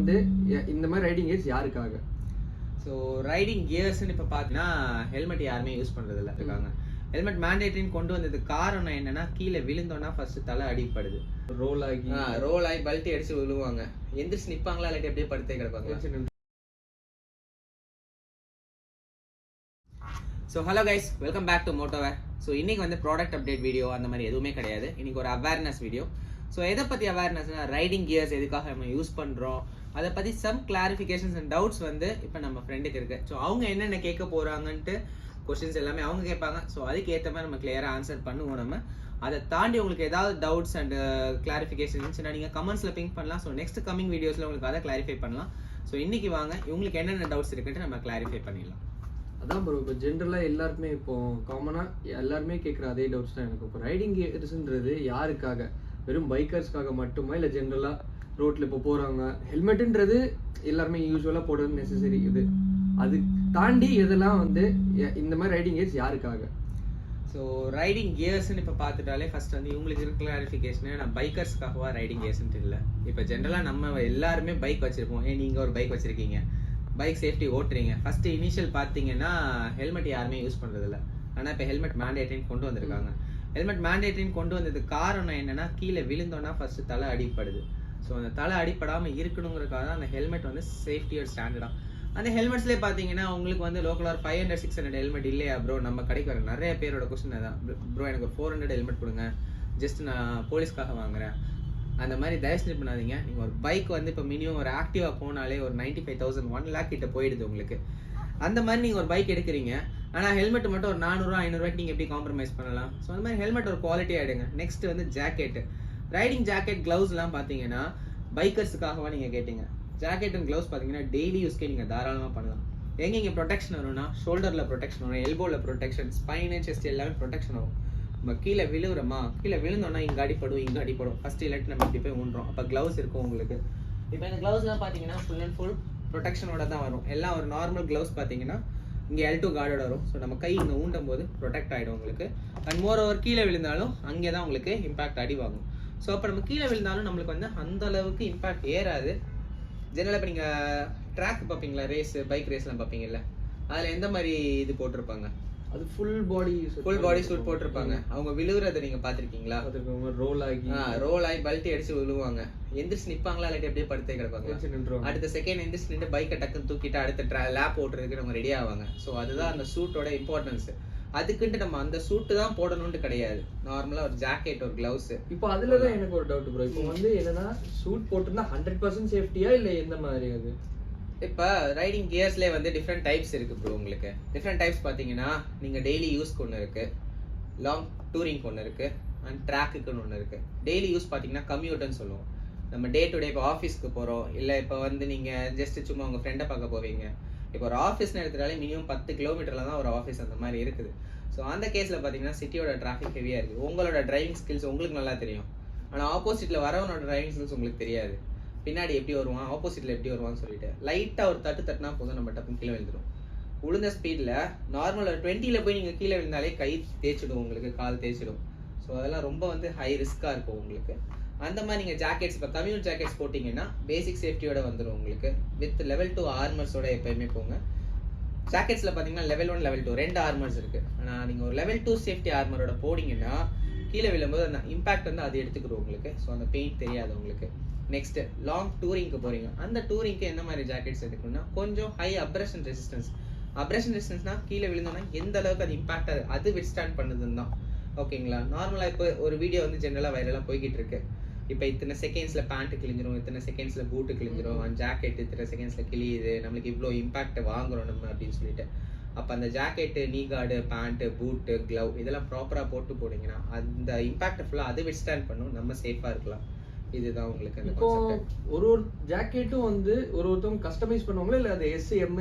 வந்து இந்த மாதிரி ரைடிங் கியர்ஸ் யாருக்காக? ஸோ ரைடிங் கியர்ஸ்ன்னு இப்போ பார்த்தீங்கன்னா ஹெல்மெட் யாருமே யூஸ் பண்ணுறது இல்லை இருக்காங்க. ஹெல்மெட் மேண்டேட்டரின்னு கொண்டு வந்தது காரணம் என்னன்னா, கீழே விழுந்தோன்னா ஃபர்ஸ்ட் தலை அடிப்படுது, ரோல் ஆகி பல்ட்டி அடிச்சு விழுவாங்க, எந்திரிச்சு நிற்பாங்களா இல்லாட்டி அப்படியே படுத்தே கிடப்பாங்க. So hello guys, welcome back to Motoware. So இன்னைக்கு வந்து ப்ராடக்ட் அப்டேட் வீடியோ அந்த மாதிரி எதுவுமே கிடையாது. இன்னைக்கு ஒரு அவேர்னஸ் வீடியோ. ஸோ எதை பற்றி அவேர்னஸ்னா, ரைடிங் கியர்ஸ் எதுக்காக நம்ம யூஸ் பண்ணுறோம், அதை பற்றி சம் கிளாரிஃபிகேஷன்ஸ் அண்ட் டவுட்ஸ் வந்து இப்போ நம்ம ஃப்ரெண்டுக்கு இருக்கு. ஸோ அவங்க என்னென்ன கேட்க போகிறாங்கன்ட்டு கொஸ்டின்ஸ் எல்லாமே அவங்க கேட்பாங்க. ஸோ அதுக்கு ஏற்ற மாதிரி நம்ம கிளியராக ஆன்சர் பண்ணுவோம். நம்ம அதை தாண்டி உங்களுக்கு ஏதாவது டவுட்ஸ் அண்ட் கிளாரிஃபிகேஷன் இருந்துச்சுன்னா நீங்கள் கமெண்ட்ஸில் பிங்க் பண்ணலாம். ஸோ நெக்ஸ்ட் கமிங் வீடியோஸில் உங்களுக்கு அதை கிளாரிஃபை பண்ணலாம். ஸோ இன்னைக்கு வாங்க இவங்களுக்கு என்னென்ன டவுட்ஸ் இருக்குன்ட்டு நம்ம கிளாரிஃபை பண்ணிடலாம். அதான் ப்ரோ, இப்போ ஜென்ரலாக எல்லாருக்குமே இப்போ காமனாக எல்லாருமே கேட்குற அதே டவுட்ஸ் தான் எனக்கு. இப்போ ரைடிங் கியர்ஸ்ன்றது யாருக்காக? வெறும் பைக்கர்ஸ்க்காக மட்டுமா, இல்லை ஜென்ரலாக ரோட்டில் இப்போ போகிறாங்க? ஹெல்மெட்டுன்றது எல்லாருமே யூஸ்வலாக போடுறது நெசசரி. இது அது தாண்டி இதெல்லாம் வந்து இந்த மாதிரி ரைடிங் கியர்ஸ் யாருக்காக? ஸோ ரைடிங் கியர்ஸ்ன்னு இப்போ பார்த்துட்டாலே ஃபர்ஸ்ட் வந்து இவங்களுக்கு இருக்க கிளாரிஃபிகேஷனே, நான் பைக்கர்ஸ்க்காகவா ரைடிங் கியர்ஸ்ன்ட்டு இல்லை. இப்போ ஜென்ரலாக நம்ம எல்லாருமே பைக் வச்சுருப்போம். நீங்கள் ஒரு பைக் வச்சுருக்கீங்க, பைக் சேஃப்டி ஓட்டுறீங்க. ஃபர்ஸ்ட் இனிஷியல் பார்த்தீங்கன்னா ஹெல்மெட் யாருமே யூஸ் பண்ணுறதில்ல. ஆனால் இப்போ ஹெல்மெட் மேண்டேட்டரின்னு கொண்டு வந்திருக்காங்க. ஹெல்மெட் மேண்டேட்டரின்னு கொண்டு வந்தது காரணம் என்னன்னா, கீழே விழுந்தோன்னா ஃபர்ஸ்ட் தலை அடிப்படுது. ஸோ அந்த தலை அடிப்படாமல் இருக்கணுங்கிறதுக்காக தான் அந்த ஹெல்மெட் வந்து சேஃப்டியோட ஸ்டாண்டர்டாக. அந்த ஹெல்மெட்ஸ்லேயே பார்த்தீங்கன்னா உங்களுக்கு வந்து லோக்கலாக ஒரு 500-600 ஹெல்மெட் இல்லையா ப்ரோ? நம்ம கடைக்கு வர நிறைய பேரோட கொஸ்டின் தான், ப்ரோ எனக்கு ஒரு 400 ஹெல்மெட் கொடுங்க, ஜஸ்ட் நான் போலீஸ்க்காக வாங்குறேன். அந்த மாதிரி தயவுசெய்து பண்ணாதீங்க. நீங்கள் ஒரு பைக் வந்து இப்போ மினிமம் ஒரு ஆக்டிவாக போனாலே ஒரு 95,000 1 lakh கிட்ட போயிடுது உங்களுக்கு. அந்த மாதிரி நீங்கள் ஒரு பைக் எடுக்கிறீங்க, ஆனால் ஹெல்மெட் மட்டும் ஒரு 400-500 நீங்கள் எப்படி காம்ப்ரமைஸ் பண்ணலாம்? ஸோ அந்த மாதிரி ஹெல்மெட் ஒரு குவாலிட்டியாக எடுங்க. நெக்ஸ்ட் வந்து ஜாக்கெட்டு, ரைடிங் ஜாக்கெட், க்ளவுஸ்லாம் பார்த்தீங்கன்னா பைக்கர்ஸுக்காகவா நீங்கள் கேட்டீங்க. ஜாக்கெட் அண்ட் க்ளவுஸ் பார்த்தீங்கன்னா டெய்லி யூஸ்க்கே நீங்கள் தாராளமாக பண்ணலாம். எங்கே ப்ரொடெக்ஷன் வரும்னா, ஷோல்டரில் ப்ரொடெக்ஷன் வரும், எல்போவில் ப்ரொடெக்ஷன், ஸ்பைனு, செஸ்ட் எல்லாமே ப்ரொடெக்ஷன் வரும். நம்ம கீழே விழுவுறோமா, கீழே விழுந்தோன்னா இங்கே அடிப்படும் ஃபர்ஸ்ட், இல்லாட்டி நம்ம இப்படி போய் ஊன்றோம். அப்போ க்ளவுஸ் இருக்கும் உங்களுக்கு. இப்போ இந்த க்ளவுஸ்லாம் பார்த்தீங்கன்னா ஃபுல் அண்ட் ஃபுல் ப்ரொடெக்ஷனோட தான் வரும். எல்லாம் ஒரு நார்மல் க்ளவுஸ் பார்த்தீங்கன்னா இங்கே L2 கார்டோட வரும். ஸோ நம்ம கை இங்கே ஊண்டும் போது ப்ரொடெக்ட் ஆகிடும் உங்களுக்கு. அண்ட் மோர் ஓவர் கீழே விழுந்தாலும் அங்கே தான் உங்களுக்கு இம்பாக்ட் அடி வாங்கும். ஸோ அப்போ நம்ம கீழே விழுந்தாலும் நம்மளுக்கு வந்து அந்த அளவுக்கு இம்பாக்ட் ஏறாது. ஜெனரலாக இப்போ நீங்கள் ட்ராக் பார்ப்பீங்களா, பைக் ரேஸ்லாம் பார்ப்பீங்கல்ல, அதில் எந்த மாதிரி இது போட்டிருப்பாங்க? அது ஃபுல் பாடி சூட் போட்டிருப்பாங்க. அவங்க விழுவுறதை நீங்க பாத்திருக்கீங்களா? ரோல் ஆகி பல்ட்டி அடிச்சு விழுவாங்க, எந்திரிச்சு நிப்பாங்களா இல்லாட்டி அப்படியே படுத்தே கிடப்பாங்க. அடுத்த செகண்ட் எந்திரிச்சு நின்று பைக்கை டக்குன்னு தூக்கிட்டு அடுத்த லேப் ஓட்டுறதுக்கு நம்ம ரெடி ஆவாங்க. ஸோ அதுதான் அந்த சூட்டோட இம்பார்ட்டன்ஸ். அதுக்குன்ட்டு நம்ம அந்த சூட்டு தான் போடணும்னு கிடையாது. நார்மலா ஒரு ஜாக்கெட், ஒரு கிளவுஸ். இப்போ அதுலதான் எனக்கு ஒரு டவுட் ப்ரோ. இப்போ வந்து என்னன்னா, சூட் போட்டுருந்தா 100% சேஃப்டியா இல்லை எந்த மாதிரி? அது இப்போ ரைடிங் கியர்ஸ்லேயே வந்து டிஃப்ரெண்ட் டைப்ஸ் இருக்குது ப்ரோ. உங்களுக்கு டிஃப்ரெண்ட் டைப்ஸ் பார்த்தீங்கன்னா, நீங்கள் டெய்லி யூஸ்க்கு ஒன்று இருக்குது, லாங் டூரிங்க்கு ஒன்று இருக்குது, அண்ட் ட்ராக்குக்குன்னு ஒன்று இருக்குது. டெய்லி யூஸ் பார்த்தீங்கன்னா கம்யூட்டுன்னு சொல்லுவோம். நம்ம டே டு டே இப்போ ஆஃபீஸ்க்கு போகிறோம், இல்லை இப்போ வந்து நீங்கள் ஜஸ்ட் சும்மா உங்கள் ஃப்ரெண்டை பார்க்க போவீங்க. இப்போ ஒரு ஆஃபீஸ்னு எடுத்துட்டாலே மினிமம் 10 கிலோமீட்டரில் தான் ஒரு ஆஃபீஸ் அந்த மாதிரி இருக்குது. ஸோ அந்த கேஸில் பார்த்தீங்கன்னா சிட்டியோட டிராஃபிக் ஹெவியாக இருக்குது. உங்களோட டிரைவிங் ஸ்கில்ஸ் உங்களுக்கு நல்லா தெரியும், ஆனால் ஆப்போசிட்டில் வரவனோட டிரைவிங் ஸ்கில்ஸ் உங்களுக்கு தெரியாது. பின்னாடி எப்படி வருவான், ஆப்போசிட்ல எப்படி வருவான்னு சொல்லிட்டு லைட்டா ஒரு தட்டுனா போதும், நம்ம டப்புன்னு கீழே விழுந்துடும். உளுந்த ஸ்பீட்ல நார்மல் ஒரு 20ல போய் நீங்க கீழே விழுந்தாலே கை தேய்ச்சிடும் உங்களுக்கு, கால் தேய்ச்சிடும். ஸோ அதெல்லாம் ரொம்ப வந்து ஹை ரிஸ்கா இருக்கும் உங்களுக்கு. அந்த மாதிரி நீங்க ஜாக்கெட்ஸ், இப்போ கம்யூனிட் ஜாக்கெட்ஸ் போட்டீங்கன்னா பேசிக் சேஃப்டியோட வந்துடும் உங்களுக்கு. வித் லெவல் 2 ஆர்மர்ஸோட எப்பயுமே போங்க. ஜாக்கெட்ஸ்ல பாத்தீங்கன்னா லெவல் 1 லெவல் 2 2 ஆர்மர்ஸ் இருக்கு. ஆனா நீங்க ஒரு லெவல் 2 சேஃப்டி ஆர்மரோட போனீங்கன்னா கீழே விழும்போது அந்த இம்பாக்ட் வந்து அது எடுத்துக்கிறோம் உங்களுக்கு. ஸோ அந்த பெயின் தெரியாது உங்களுக்கு. நெக்ஸ்ட் லாங் டூரிங்க்கு போறீங்க, அந்த டூரிங்க்கு என்ன மாதிரி ஜாக்கெட்ஸ் எடுக்கணும்னா, கொஞ்சம் ஹை அப்ரஷன் ரெசிஸ்டன்ஸ்னா கீழே விழுந்தோம்னா எந்த அளவுக்கு அது இம்பாக்ட் அது வித்ஸ்டாண்ட் பண்ணுதுன்னு தான். ஓகேங்களா? நார்மலா இப்போ ஒரு வீடியோ வந்து ஜென்ரலா வைரலா போய்கிட்டு இருக்கு. இப்போ இத்தனை செகண்ட்ஸ்ல பேண்ட் கிழிஞ்சிரும், இத்தனை செகண்ட்ஸ்ல பூட்டு கிழிஞ்சிரும், ஜாக்கெட் இத்தனை செகண்ட்ஸ்ல கிழியுது, நம்மளுக்கு இவ்வளோ இம்பாக்ட் வாங்குறோம் நம்ம அப்படின்னு சொல்லிட்டு. அப்போ அந்த ஜாக்கெட்டு, நீ கார்டு, பேண்ட்டு, பூட்டு, க்ளவ் இதெல்லாம் ப்ராப்பரா போட்டு போனீங்கன்னா அந்த இம்பாக்ட் ஃபுல்லா அது வித்ஸ்டாண்ட் பண்ணும், நம்ம சேஃபா இருக்கலாம். இதுதான் உங்களுக்கு அந்த கான்செப்ட். ஒரு ஜாக்கெட்டும் வந்து ஒருத்தவங்க கஸ்டமைஸ் பண்ணுவாங்களா, இல்லை அது S, M,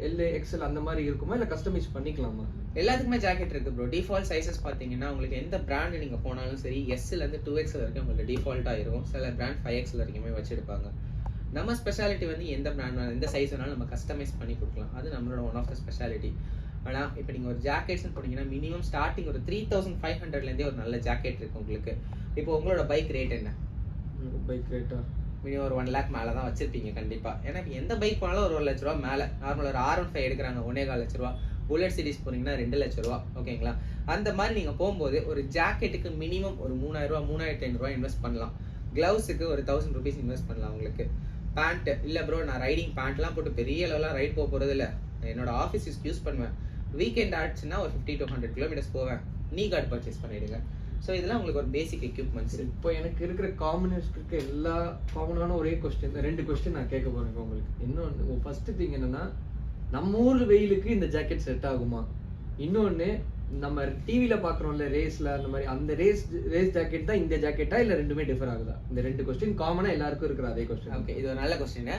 L, XL அந்த மாதிரி இருக்குமா, இல்லை கஸ்டமைஸ் பண்ணிக்கலாமா? எல்லாத்துக்குமே ஜாக்கெட் இருக்கு ப்ரோ. டிஃபால்ட் சைஸஸ் பார்த்தீங்கன்னா உங்களுக்கு எந்த பிராண்ட் நீங்கள் போனாலும் சரி, S-லேருந்து 2XL வரைக்கும் உங்களுக்கு டிஃபால்ட்டாக இருக்கும். சில பிராண்ட் 5XL வரைக்குமே வச்சுருப்பாங்க. நம்ம ஸ்பெஷாலிட்டி வந்து எந்த பிராண்ட் எந்த சைஸ் வேணாலும் நம்ம கஸ்டமைஸ் பண்ணி கொடுக்கலாம். அது நம்மளோட ஒன் ஆஃப் த ஸ்பெஷாலிட்டி. ஆனால் இப்போ நீங்கள் ஒரு ஜாக்கெட்ஸ்னு போனீங்கன்னா மினிமம் ஸ்டார்டிங் ஒரு 3,500லேருந்தே ஒரு நல்ல ஜாக்கெட் இருக்கு உங்களுக்கு. இப்போ உங்களோட பைக் ரேட் என்ன? பைக் ரேட்டா மினிமம் ஒரு 1 lakh மேலே தான் வச்சிருப்பீங்க கண்டிப்பாக. ஏன்னா எந்த பைக் போனாலும் ஒரு 1 லட்ச ரூபா மேலே. நார்மல் ஒரு R15 எடுக்கிறாங்க 1.25 லட்ச ரூபா, புல்லட் சீரிஸ் போனீங்கன்னா 2 லட்ச ரூபா. ஓகேங்களா? அந்த மாதிரி நீங்கள் போகும்போது ஒரு ஜாக்கெட்டுக்கு மினிமம் ஒரு 3000 ரூபா 3500 இன்வெஸ்ட் பண்ணலாம். க்ளவுஸுக்கு ஒரு 1000 ருபீஸ் இன்வெஸ்ட் பண்ணலாம் உங்களுக்கு. பேண்ட்டு இல்லை ப்ரோ நான் ரைடிங் பேண்ட்லாம் போட்டு பெரிய லெவலாக ரைட் போகிறது இல்லை, என்னோட ஆஃபீஸ் யூஸ் பண்ணுவேன், வீக்கெண்ட் ஆச்சுன்னா ஒரு 50 to 100 கிலோமீட்டர்ஸ் போவேன், நீ கார்டு பர்ச்சேஸ் பண்ணிவிடுங்க. ஸோ இதெல்லாம் உங்களுக்கு ஒரு பேசிக் எக்யூப்மெண்ட்ஸ். இப்போ எனக்கு இருக்கிற காமனஸ்க்கு எல்லா காமனான ஒரே கொஸ்டின், 2 கொஸ்டின் நான் கேட்க போகிறேன் உங்களுக்கு. இன்னொன்று ஃபர்ஸ்ட் திங் என்னென்னா, நம்ம ஊர் வெயிலுக்கு இந்த ஜாக்கெட் செட் ஆகுமா? இன்னொன்று நம்ம டிவியில் பார்க்குறோம்ல ரேஸில் அந்த மாதிரி, அந்த ரேஸ் ஜாக்கெட் தான் இந்த ஜாக்கெட்டா இல்லை ரெண்டுமே டிஃபர் ஆகுதா? இந்த 2 கொஸ்டின் காமனாக எல்லாருக்கும் இருக்கிற அதே கொஸ்டின். ஓகே, இது ஒரு நல்ல கொஸ்டின்.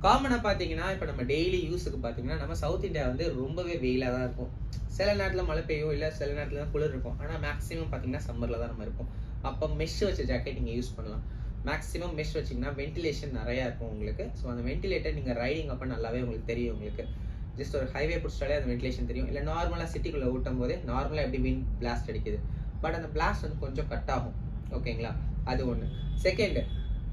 காமனாக பார்த்தீங்கன்னா இப்போ நம்ம டெய்லி யூஸுக்கு பார்த்தீங்கன்னா நம்ம சவுத் இந்தியா வந்து ரொம்பவே வெயிலாக தான் இருக்கும். சில நேரத்தில் மழை பெய்யும், இல்லை சில நேரத்தில் தான் குளிர் இருக்கும். ஆனால் மேக்ஸிமம் பார்த்தீங்கன்னா சம்மரில் தான் நம்ம இருக்கும். அப்போ மெஷ் வச்ச ஜாக்கெட் நீங்கள் யூஸ் பண்ணலாம். மேக்ஸிமம் மெஷ் வச்சிங்கன்னா வென்டிலேஷன் நிறையா இருக்கும் உங்களுக்கு. ஸோ அந்த வென்டிலேட்டர் நீங்கள் ரைடிங் அப்போ நல்லாவே உங்களுக்கு தெரியும். உங்களுக்கு ஜஸ்ட் ஒரு ஹைவே பிடிச்சாலே அந்த வென்டிலேஷன் தெரியும். இல்லை நார்மலாக சிட்டிக்குள்ளே ஊட்டும் போதே நார்மலாக எப்படி விண்ட் பிளாஸ்ட் அடிக்குது, பட் அந்த பிளாஸ்ட் வந்து கொஞ்சம் கட் ஆகும். ஓகேங்களா? அது ஒன்று. செகண்ட்,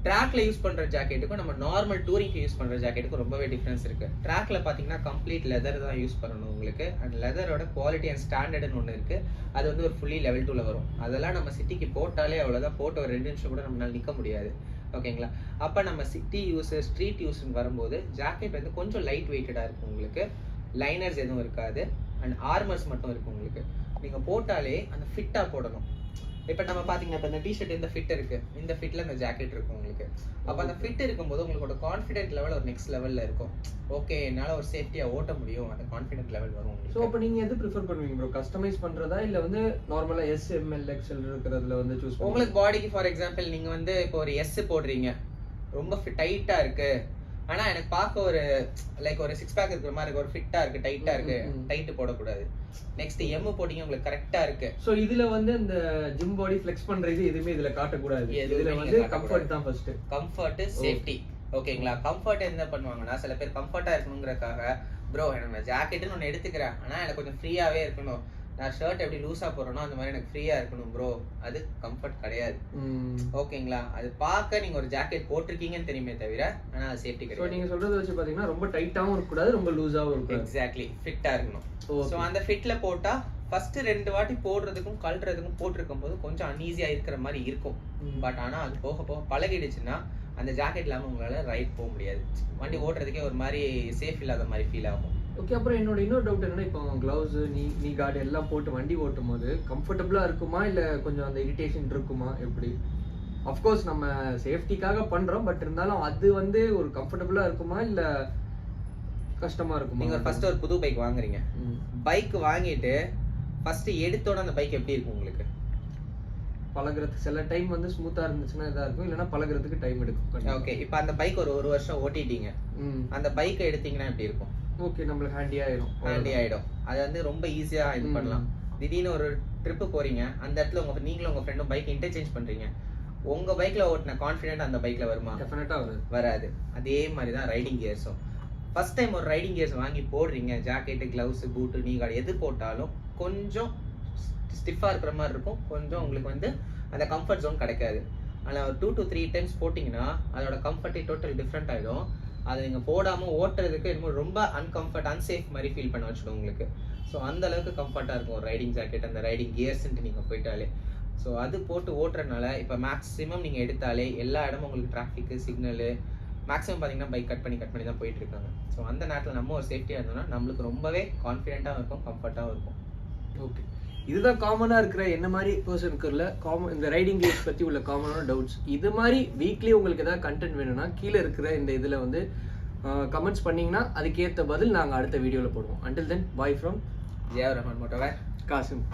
ட்ராக்ல யூஸ் பண்ணுற ஜாக்கெட்டுக்கும் நம்ம நார்மல் டூரிங்க்கு யூஸ் பண்ணுற ஜாக்கெட்டுக்கும் ரொம்பவே டிஃப்ரென்ஸ் இருக்குது. ட்ராக்ல பார்த்தீங்கன்னா கம்ப்ளீட் லெதர் தான் யூஸ் பண்ணணும் உங்களுக்கு. அண்ட் லெதரோட குவாலிட்டி அண்ட் ஸ்டாண்டர்டுன்னு ஒன்று இருக்குது. அது வந்து ஒரு ஃபுல்லி லெவல் 2ல வரும். அதெல்லாம் நம்ம சிட்டிக்கு போட்டாலே அவ்வளோதான், போட்டு ஒரு 2 நிமிஷம் கூட நம்மளால் நிற்க முடியாது. ஓகேங்களா? அப்போ நம்ம சிட்டி யூஸ் ஸ்ட்ரீட் யூஸ்ன்னு வரும்போது ஜாக்கெட் வந்து கொஞ்சம் லைட் வெயிட்டடாக இருக்கும் உங்களுக்கு. லைனர்ஸ் எதுவும் இருக்காது அண்ட் ஆர்மர்ஸ் மட்டும் இருக்கும் உங்களுக்கு. நீங்கள் போட்டாலே அந்த ஃபிட்டாக போடணும். இப்போ நம்ம பார்த்தீங்கன்னா இப்போ இந்த டிஷர்ட் இந்த ஃபிட் இருக்குது, இந்த ஃபிட்டில் இந்த ஜாக்கெட் இருக்கும் உங்களுக்கு. அப்போ அந்த ஃபிட் இருக்கும்போது உங்களோட கான்ஃபிடென்ட் லெவல் ஒரு நெக்ஸ்ட் லெவலில் இருக்கும். ஓகே, என்னால் ஒரு சேஃப்டியாக ஓட்ட முடியும், அந்த கான்ஃபிடென்ட் லெவல் வரும் உங்களுக்கு. ஸோ அப்போ நீங்கள் எது ப்ரிஃபர் பண்ணுவீங்க ப்ரோ? கஸ்டமைஸ் பண்ணுறதா இல்லை வந்து நார்மலாக S, M, L, XL இருக்கிறதுல வந்து சூஸ் பண்ணுங்க? உங்களுக்கு பாடிக்கு ஃபார் எக்ஸாம்பிள் நீங்கள் வந்து இப்போ ஒரு S போடுறீங்க, ரொம்ப டைட்டாக இருக்குது, ஆனால் எனக்கு பார்க்க ஒரு லைக் ஒரு 6 பேக் இருக்கிற மாதிரி ஒரு ஃபிட்டாக இருக்குது, டைட்டாக இருக்குது, டைட்டு போடக்கூடாது. நெக்ஸ்ட் M போட்டிங்க உங்களுக்கு கரெக்டாக இருக்குது. ஸோ இதில் வந்து இந்த ஜிம் பாடி ஃப்ளெக்ஸ் பண்ணுறது எதுவுமே இதில் காட்டக்கூடாது. இதில் வந்து கம்ஃபர்ட் தான் ஃபர்ஸ்ட். Comfort, safety. ஓகேங்களா? கம்ஃபர்ட் என்ன பண்ணுவாங்கன்னா, சில பேர் கம்ஃபர்ட்டாக இருக்கணுங்கிறக்காக ப்ரோ எனக்கு ஜாக்கெட்டுன்னு ஒன்று எடுத்துக்கிறேன், ஆனால் எனக்கு கொஞ்சம் ஃப்ரீயாகவே இருக்கணும், நான் ஷர்ட் எப்படி லூஸாக போடுறேனோ அந்த மாதிரி எனக்கு ஃப்ரீயாக இருக்கணும் ப்ரோ. அது கம்ஃபர்ட் கிடையாது. ஓகேங்களா? அது பார்க்க நீங்கள் ஒரு ஜாக்கெட் போட்டிருக்கீங்கன்னு தெரியுமே தவிர ஆனால் அது சேஃப்டி கிடையாது. நீங்கள் சொல்கிறத வச்சு பார்த்தீங்கன்னா ரொம்ப டைட்டாகவும் இருக்கக்கூடாது, ரொம்ப லூஸாகவும் இருக்கும். எக்ஸாக்ட்லி, ஃபிட்டாக இருக்கணும். ஸோ அந்த ஃபிட்டில் போட்டால் ஃபர்ஸ்ட் 2 வாட்டி போடுறதுக்கும் கழட்டுறதுக்கும் போட்டிருக்கும் போது கொஞ்சம் அன்ஈஸியாக இருக்கிற மாதிரி இருக்கும். பட் ஆனால் அது போக போக பழகிடுச்சுன்னா அந்த ஜாக்கெட் இல்லாமல் உங்களால் ரைட் போக முடியாது. வண்டி ஓட்டுறதுக்கே ஒரு மாதிரி சேஃப் இல்லாத மாதிரி ஃபீல் ஆகும். ஓகே, அப்புறம் என்னோட இன்னொரு டவுட் என்னன்னா, இப்போ க்ளவுஸ் நீ கார்டு எல்லாம் போட்டு வண்டி ஓட்டும் போது கம்ஃபர்டபுளாக இருக்குமா இல்லை கொஞ்சம் அந்த இரிட்டேஷன் இருக்குமா? எப்படி? அஃப்கோர்ஸ் நம்ம சேஃப்டிக்காக பண்ணுறோம், பட் இருந்தாலும் அது வந்து ஒரு கம்ஃபர்டபுளாக இருக்குமா இல்லை கஷ்டமாக இருக்குமா? நீங்கள் ஃபர்ஸ்ட் ஒரு புது பைக் வாங்குறீங்க, பைக் வாங்கிட்டு ஃபர்ஸ்ட் எடுத்தோட அந்த பைக் எப்படி இருக்கும் உங்களுக்கு? பழகிறதுக்கு சில டைம் வந்து ஸ்மூத்தாக இருந்துச்சுன்னா இதாக இருக்கும், இல்லைன்னா பழகிறதுக்கு டைம் எடுக்கும். ஓகே, இப்போ அந்த பைக் ஒரு வருஷம் ஓட்டிட்டீங்க, அந்த பைக்கை எடுத்தீங்கன்னா எப்படி இருக்கும்? ஓகே, நம்மளுக்கு ஹேண்டி ஆயிடும். அது வந்து ரொம்ப ஈஸியாக இது பண்ணலாம். திடீர்னு ஒரு ட்ரிப்பு போறீங்க, அந்த இடத்துல நீங்களும் உங்கள் ஃப்ரெண்டும் பைக் இன்டர்சேஞ்ச் பண்ணுறீங்க, உங்கள் பைக்கில் ஓட்டின கான்ஃபிடென்ட் அந்த பைக்கில் வருமா? டெஃபினட்டாக வராது. அதே மாதிரி தான் ரைடிங் கியர்ஸும். ஃபர்ஸ்ட் டைம் ஒரு ரைடிங் கியர்ஸ் வாங்கி போடுறீங்க, ஜாக்கெட்டு, க்ளவுஸ், பூட்டு, நீ கார்டு எது போட்டாலும் கொஞ்சம் ஸ்டிஃபாக இருக்கிற மாதிரி இருக்கும், கொஞ்சம் உங்களுக்கு வந்து அந்த கம்ஃபர்ட் ஜோன் கிடைக்காது. ஆனால் ஒரு 2 to 3 டைம்ஸ் போட்டிங்கன்னா அதோட கம்ஃபர்ட்டே டோட்டல் டிஃப்ரெண்ட் ஆகிடும். அதை நீங்கள் போடாமல் ஓட்டுறதுக்கு என்னமோ ரொம்ப அன்கம்ஃபர்ட், அன்சேஃப் மாதிரி ஃபீல் பண்ண வச்சுடும் உங்களுக்கு. ஸோ அந்த அளவுக்கு கம்ஃபர்ட்டாக இருக்கும் ஒரு ரைடிங் ஜாக்கெட், அந்த ரைடிங் கியர்ஸ்ன்ட்டு நீங்கள் போயிட்டாலே. ஸோ அது போட்டு ஓட்டுறதுனால இப்போ மேக்ஸிமம் நீங்கள் எடுத்தாலே எல்லா இடமும் உங்களுக்கு டிராஃபிக்கு, சிக்னலு, மேக்ஸிமம் பார்த்தீங்கன்னா பைக் கட் பண்ணி தான் போயிட்டு இருக்காங்க. ஸோ அந்த நேரத்தில் நம்ம ஒரு சேஃப்டியாக இருந்தோம்னா நம்மளுக்கு ரொம்பவே கான்ஃபிடென்ட்டாகவும் இருக்கும், கம்ஃபர்ட்டாகவும் இருக்கும். ஓகே, இதுதான் காமனாக இருக்கிற என்ன மாதிரி பர்சனுக்குள்ள இந்த ரைடிங் கேஸ் பற்றி உள்ள காமனான டவுட்ஸ். இது மாதிரி வீக்லி உங்களுக்கு ஏதாவது கண்டென்ட் வேணும்னா கீழே இருக்கிற இந்த இதில் வந்து கமெண்ட்ஸ் பண்ணிங்கன்னா அதுக்கேற்ற பதில் நாங்கள் அடுத்த வீடியோவில் போடுவோம். Until then, bye from Jaya Rahman, Motoware Kasim.